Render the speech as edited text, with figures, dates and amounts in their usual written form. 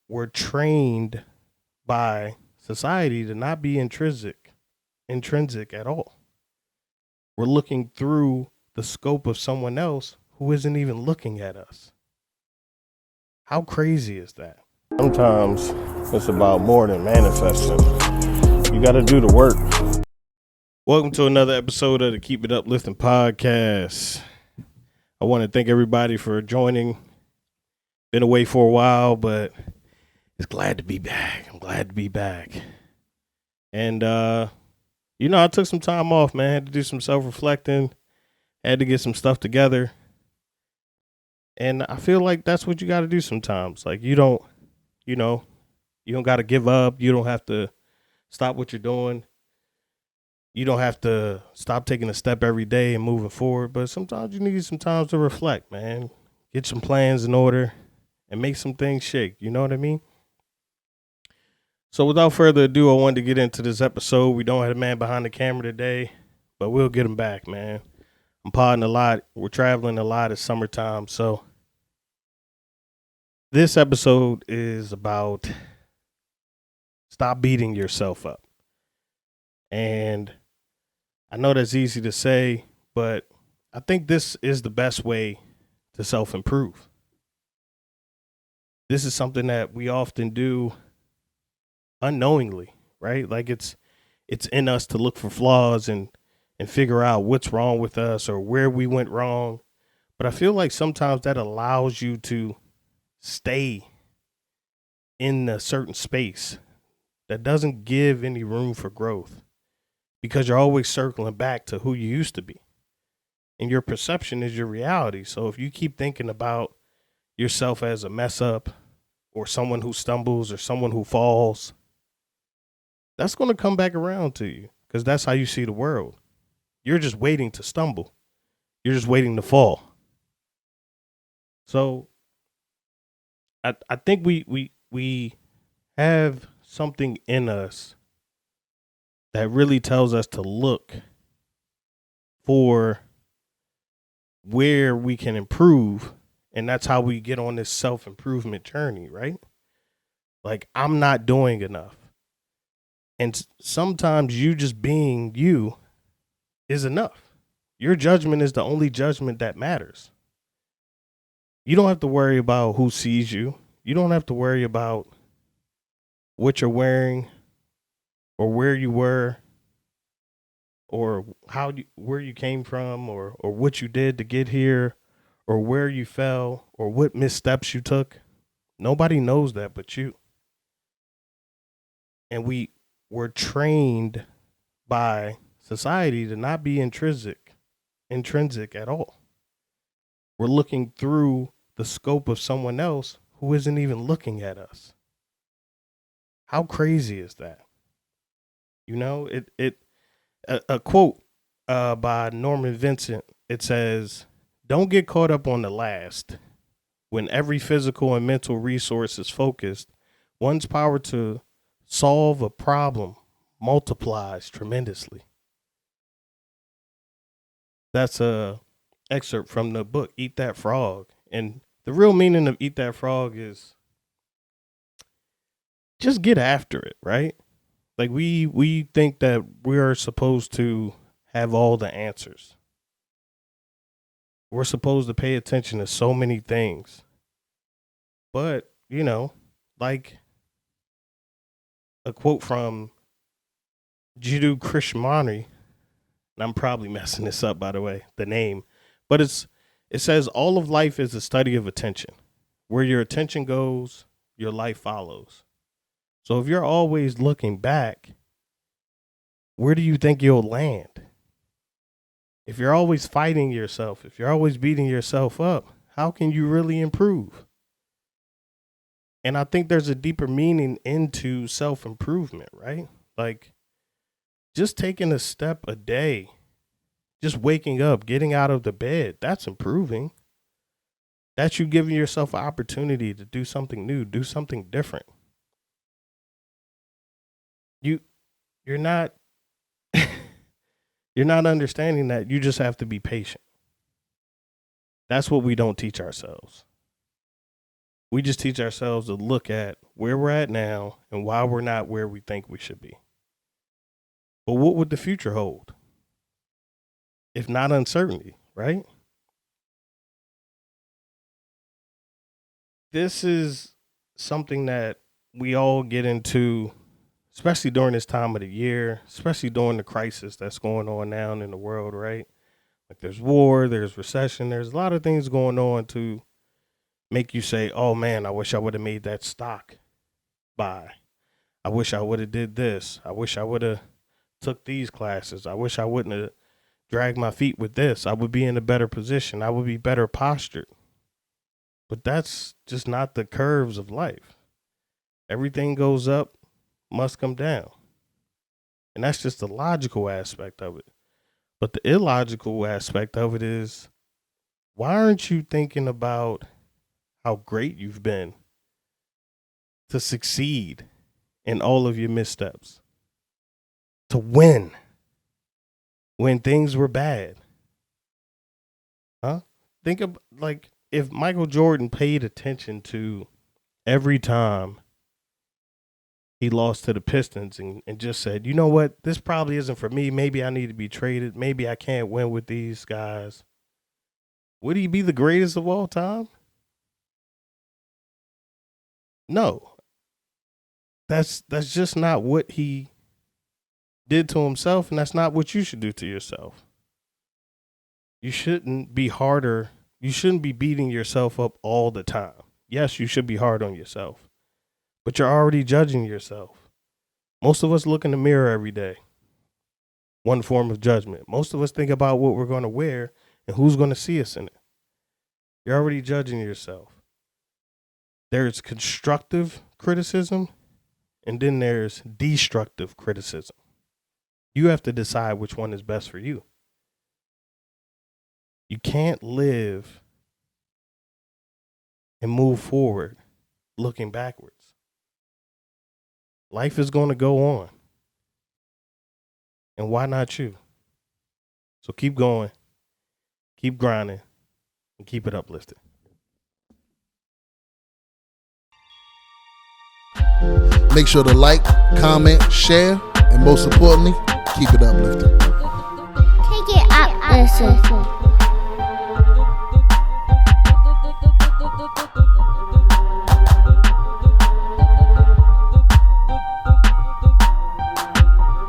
we're trained by society to not be intrinsic at all. We're looking through the scope of someone else who isn't even looking at us. How crazy is that? Sometimes it's about more than manifesting. You got to do the work. Welcome to another episode of the Keep It Uplifting Podcast. I want to thank everybody for joining. Been away for a while, but it's glad to be back. I'm glad to be back. And, I took some time off, man. Had to do some self-reflecting. Had to get some stuff together. And I feel like that's what you got to do sometimes. Like, you don't got to give up. You don't have to stop what you're doing. You don't have to stop taking a step every day and moving forward. But sometimes you need some time to reflect, man. Get some plans in order and make some things shake. You know what I mean? So without further ado, I wanted to get into this episode. We don't have a man behind the camera today, but we'll get him back, man. I'm podding a lot. We're traveling a lot. It's summertime. So this episode is about stop beating yourself up. And I know that's easy to say, but I think this is the best way to self-improve. This is something that we often do unknowingly, right? Like it's in us to look for flaws and figure out what's wrong with us or where we went wrong. But I feel like sometimes that allows you to stay in a certain space that doesn't give any room for growth because you're always circling back to who you used to be. And your perception is your reality. So if you keep thinking about yourself as a mess up or someone who stumbles or someone who falls, that's going to come back around to you because that's how you see the world. You're just waiting to stumble. You're just waiting to fall. So I think we have something in us that really tells us to look for where we can improve. And that's how we get on this self-improvement journey, right? Like, I'm not doing enough. And sometimes you just being you is enough. Your judgment is the only judgment that matters. You don't have to worry about who sees you. You don't have to worry about what you're wearing or where you were or where you came from or what you did to get here or where you fell or what missteps you took. Nobody knows that but you. And we're trained by society to not be intrinsic at all. We're looking through the scope of someone else who isn't even looking at us. How crazy is that? You know, a quote by Norman Vincent, it says, "Don't get caught up on the last. When every physical and mental resource is focused, one's power to solve a problem multiplies tremendously." That's a excerpt from the book Eat That Frog. And the real meaning of Eat That Frog is just get after it, right? Like we think that we're supposed to have all the answers. We're supposed to pay attention to so many things. But, like a quote from Jiddu Krishnamurti, and I'm probably messing this up, by the way, the name, but it says all of life is a study of attention. Where your attention goes, your life follows. So if you're always looking back, where do you think you'll land? If you're always fighting yourself, if you're always beating yourself up, how can you really improve? And I think there's a deeper meaning into self-improvement, right? Like just taking a step a day, just waking up, getting out of the bed, that's improving. That's you giving yourself an opportunity to do something new, do something different. You're not you're not understanding that you just have to be patient. That's what we don't teach ourselves. We just teach ourselves to look at where we're at now and why we're not where we think we should be. But what would the future hold? If not uncertainty, right? This is something that we all get into, especially during this time of the year, especially during the crisis that's going on now in the world, right? Like there's war, there's recession, there's a lot of things going on to make you say, oh man, I wish I would have made that stock buy. I wish I would have did this. I wish I would have took these classes. I wish I wouldn't have dragged my feet with this. I would be in a better position. I would be better postured. But that's just not the curves of life. Everything goes up, must come down. And that's just the logical aspect of it. But the illogical aspect of it is, why aren't you thinking about how great you've been to succeed in all of your missteps, to win when things were bad? Huh? Think of like if Michael Jordan paid attention to every time he lost to the Pistons and just said, you know what, this probably isn't for me. Maybe I need to be traded. Maybe I can't win with these guys. Would he be the greatest of all time? No. That's just not what he did to himself, and that's not what you should do to yourself. You shouldn't be harder. You shouldn't be beating yourself up all the time. Yes, you should be hard on yourself, but you're already judging yourself. Most of us look in the mirror every day. One form of judgment. Most of us think about what we're going to wear and who's going to see us in it. You're already judging yourself. There's constructive criticism, and then there's destructive criticism. You have to decide which one is best for you. You can't live and move forward looking backwards. Life is going to go on. And why not you? So keep going, keep grinding, and keep it uplifted. Make sure to like, comment, share, and most importantly, keep it uplifting.